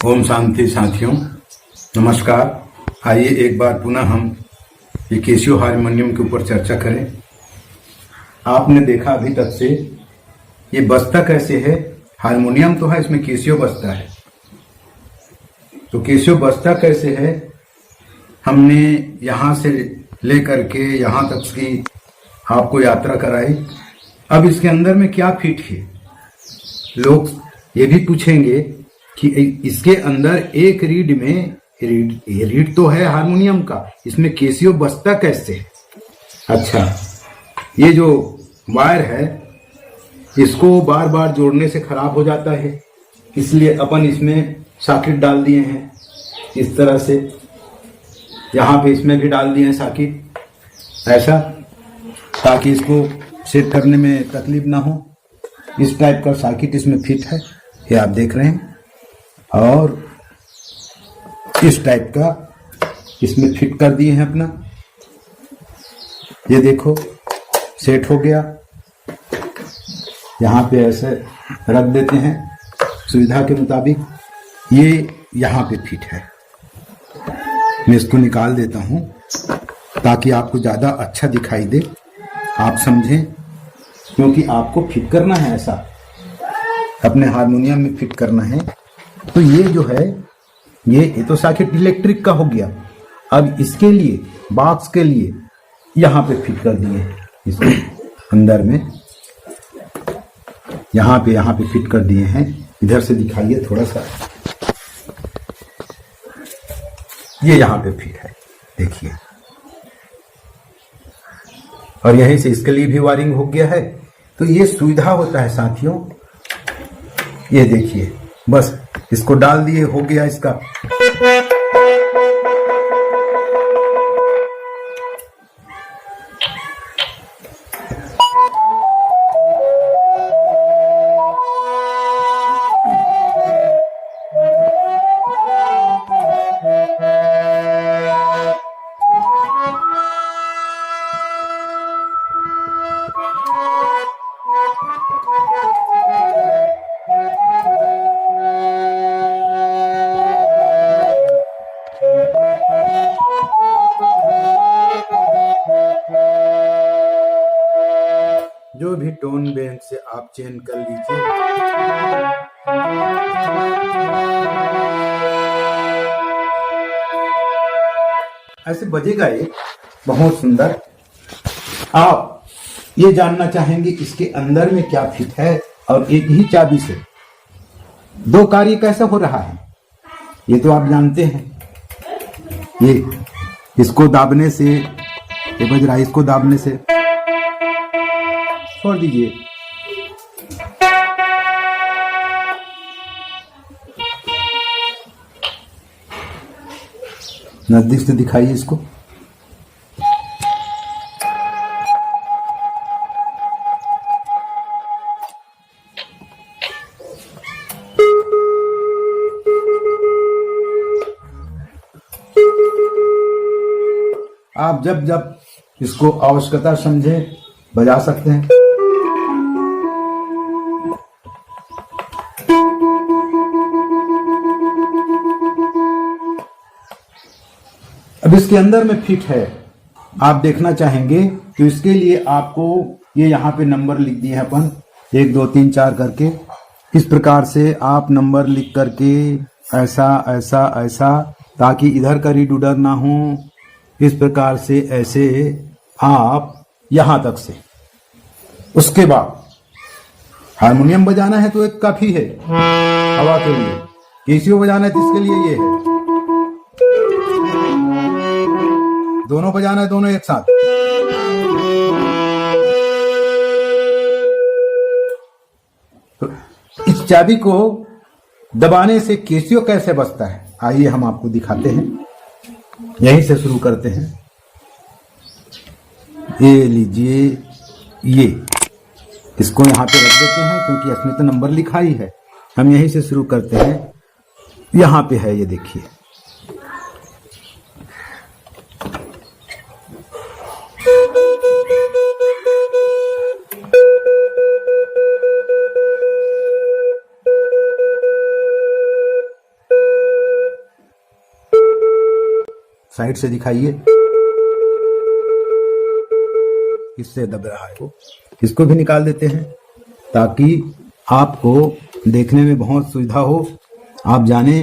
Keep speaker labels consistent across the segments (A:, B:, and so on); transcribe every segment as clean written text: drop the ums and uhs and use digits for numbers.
A: ओम शांति साथियों, नमस्कार। आइए एक बार पुनः हम ये कैसियो हारमोनियम के ऊपर चर्चा करें। आपने देखा अभी तक से ये बजता कैसे है। हारमोनियम तो है, इसमें कैसियो बजता है। तो कैसियो बजता कैसे है हमने यहाँ से लेकर के यहाँ तक की आपको यात्रा कराई। अब इसके अंदर में क्या फिट है, लोग ये भी पूछेंगे कि इसके अंदर एक रीड में ये रीड तो है हारमोनियम का, इसमें कैसियो बजता कैसे है। अच्छा, ये जो वायर है इसको बार बार जोड़ने से खराब हो जाता है, इसलिए अपन इसमें सॉकेट डाल दिए हैं इस तरह से। यहाँ पे इसमें भी डाल दिए हैं सॉकेट, ऐसा ताकि इसको सेट करने में तकलीफ ना हो। इस टाइप का सॉकेट इसमें फिट है, ये आप देख रहे हैं। और इस टाइप का इसमें फिट कर दिए हैं अपना। ये देखो सेट हो गया। यहाँ पे ऐसे रख देते हैं सुविधा के मुताबिक। ये यहाँ पे फिट है। मैं इसको निकाल देता हूँ ताकि आपको ज़्यादा अच्छा दिखाई दे, आप समझें, क्योंकि आपको फिट करना है, ऐसा अपने हारमोनियम में फिट करना है। तो ये जो है ये तो सॉकेट इलेक्ट्रिक का हो गया। अब इसके लिए बॉक्स के लिए यहाँ पे फिट कर दिए इसके अंदर में, यहाँ पे फिट कर दिए हैं। इधर से दिखाइए थोड़ा सा, ये यहाँ पे फिट है, देखिए। और यहीं से इसके लिए भी वायरिंग हो गया है। तो ये सुविधा होता है साथियों। ये देखिए, बस इसको डाल दिए, हो गया इसका। जो भी टोन बैंक से आप चेंज कर लीजिए। ऐसे बजेगा ये बहुत सुंदर। आप ये जानना चाहेंगे इसके अंदर में क्या फिट है, और एक ही चाबी से दो कार्य कैसे हो रहा है, ये तो आप जानते हैं। ये इसको दाबने से ये बज रहा है, इसको दाबने से छोड़ दीजिए। नजदीक से दिखाइए इसको। आप जब जब इसको आवश्यकता समझे बजा सकते हैं। अब इसके अंदर में फिट है, आप देखना चाहेंगे तो इसके लिए आपको ये यहाँ पे नंबर लिख दिए हैं अपन, 1 2 3 4 करके। इस प्रकार से आप नंबर लिख करके ऐसा ऐसा ऐसा, ताकि इधर का रीड उधर ना हो। इस प्रकार से ऐसे आप यहाँ तक से। उसके बाद हारमोनियम बजाना है तो एक काफी है हवा के लिए, कैसियो बजाना है तो इसके लिए ये है। दोनों बजाना है, दोनों एक साथ। तो इस चाबी को दबाने से कैसियो कैसे बजता है, आइए हम आपको दिखाते हैं। यहीं से शुरू करते हैं। ये लीजिए, ये इसको यहाँ पे रख देते हैं क्योंकि इसमें तो नंबर लिखा ही है। हम यहीं से शुरू करते हैं। यहाँ पे है, ये देखिए। साइड से दिखाइए, किससे दब रहा है वो, इसको भी निकाल देते हैं ताकि आपको देखने में बहुत सुविधा हो। आप जाने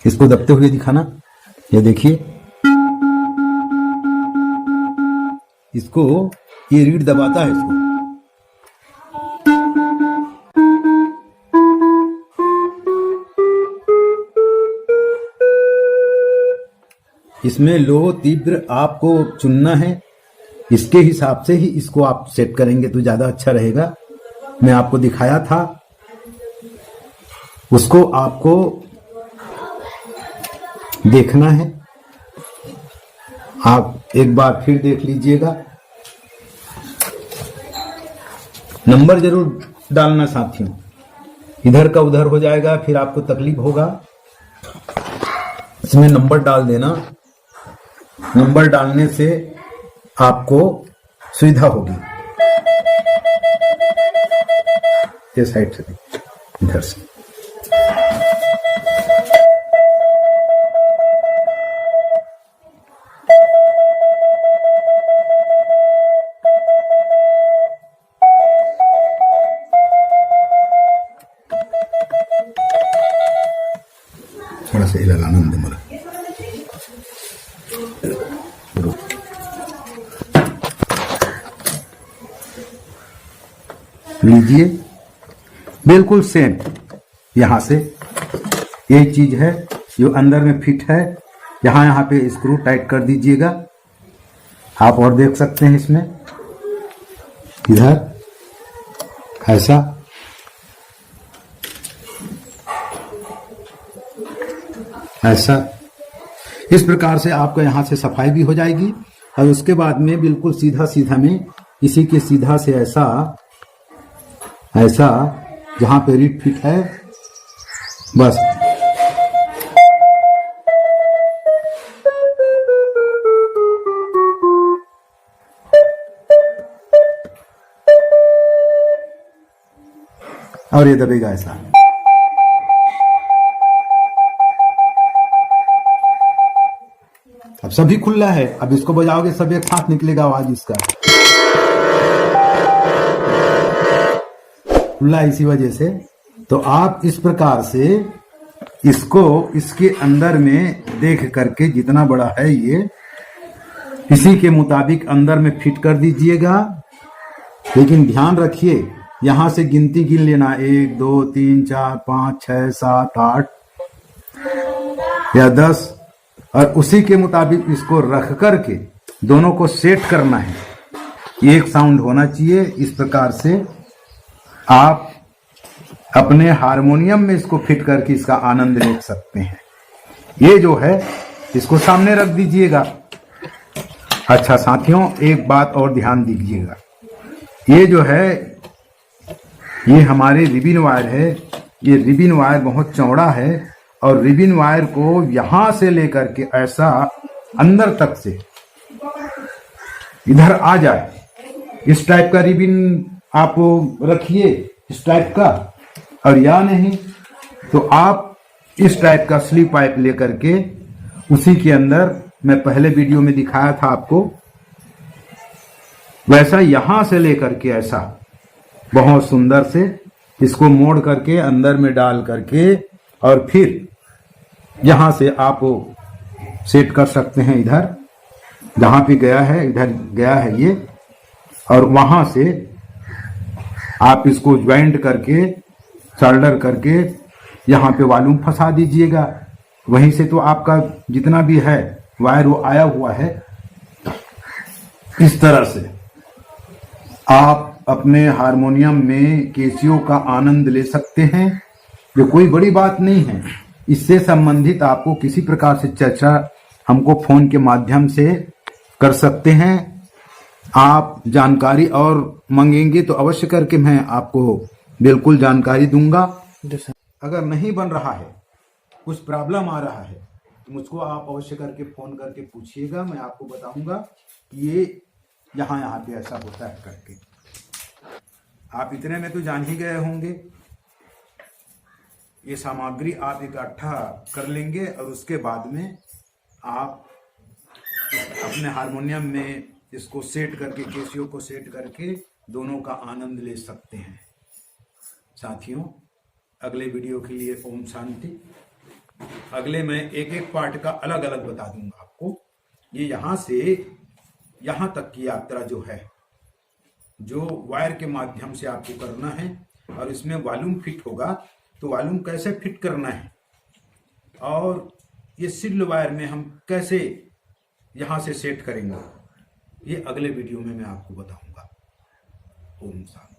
A: इसको दबते हुए दिखाना, ये देखिए, इसको ये रीड दबाता है इसको। इसमें लो तीव्र आपको चुनना है, इसके हिसाब से ही इसको आप सेट करेंगे तो ज्यादा अच्छा रहेगा। मैं आपको दिखाया था, उसको आपको देखना है। आप एक बार फिर देख लीजिएगा, नंबर जरूर डालना साथियों, इधर का उधर हो जाएगा फिर आपको तकलीफ होगा। इसमें नंबर डाल देना, नंबर डालने से आपको सुविधा होगी। ये साइड से, इधर से थोड़ा सा लगाना मला लीजिए, बिल्कुल सेम। यहां से ये चीज है जो अंदर में फिट है, यहाँ पे स्क्रू टाइट कर दीजिएगा। आप और देख सकते हैं इसमें, इधर ऐसा, ऐसा, इस प्रकार से आपको यहां से सफाई भी हो जाएगी। और उसके बाद में बिल्कुल सीधा सीधा में इसी के सीधा से ऐसा ऐसा जहां पे रीड फिट है, बस और ये दबेगा ऐसा। अब सभी खुला है, अब इसको बजाओगे सब एक साथ निकलेगा आवाज इसका, खुला इसी वजह से। तो आप इस प्रकार से इसको इसके अंदर में देख करके, जितना बड़ा है ये, इसी के मुताबिक अंदर में फिट कर दीजिएगा। लेकिन ध्यान रखिए, यहां से गिनती गिन लेना, 1 2 3 4 5 6 7 8 या 10, और उसी के मुताबिक इसको रख करके दोनों को सेट करना है। एक साउंड होना चाहिए। इस प्रकार से आप अपने हारमोनियम में इसको फिट करके इसका आनंद ले सकते हैं। ये जो है इसको सामने रख दीजिएगा। अच्छा साथियों, एक बात और ध्यान दीजिएगा, ये जो है ये हमारे रिबिन वायर है। ये रिबिन वायर बहुत चौड़ा है और रिबिन वायर को यहां से लेकर के ऐसा अंदर तक से इधर आ जाए, इस टाइप का रिबिन आप रखिए, इस टाइप का। और या नहीं तो आप इस टाइप का स्लीप पाइप लेकर के उसी के अंदर, मैं पहले वीडियो में दिखाया था आपको, वैसा यहां से लेकर के ऐसा बहुत सुंदर से इसको मोड़ करके अंदर में डाल करके, और फिर यहां से आप सेट कर सकते हैं। इधर जहां पे गया है, इधर गया है ये, और वहां से आप इसको ज्वाइंट करके, सोल्डर करके यहां पे वॉल्यूम फंसा दीजिएगा। वहीं से तो आपका जितना भी है वायर वो आया हुआ है। इस तरह से आप अपने हारमोनियम में कैसियो का आनंद ले सकते हैं। जो कोई बड़ी बात नहीं है। इससे संबंधित आपको किसी प्रकार से चर्चा हमको फोन के माध्यम से कर सकते हैं। आप जानकारी और मांगेंगे तो अवश्य करके मैं आपको बिल्कुल जानकारी दूंगा। अगर नहीं बन रहा है कुछ प्रॉब्लम आ रहा है तो मुझको आप अवश्य करके फ़ोन करके पूछिएगा, मैं आपको बताऊंगा कि ये यहाँ पे ऐसा होता है करके। आप इतने में तो जान ही गए होंगे। ये सामग्री आप इकट्ठा कर लेंगे और उसके बाद में आप अपने हारमोनियम में इसको सेट करके, केसियो को सेट करके दोनों का आनंद ले सकते हैं। साथियों, अगले वीडियो के लिए ओम शांति। अगले मैं एक एक पार्ट का अलग अलग बता दूंगा आपको। ये यहाँ से यहाँ तक की यात्रा जो है, जो वायर के माध्यम से आपको करना है, और इसमें वॉल्यूम फिट होगा तो वॉल्यूम कैसे फिट करना है, और ये सिल वायर में हम कैसे यहाँ से सेट करेंगे, ये अगले वीडियो में मैं आपको बताऊंगा। ओम शांति।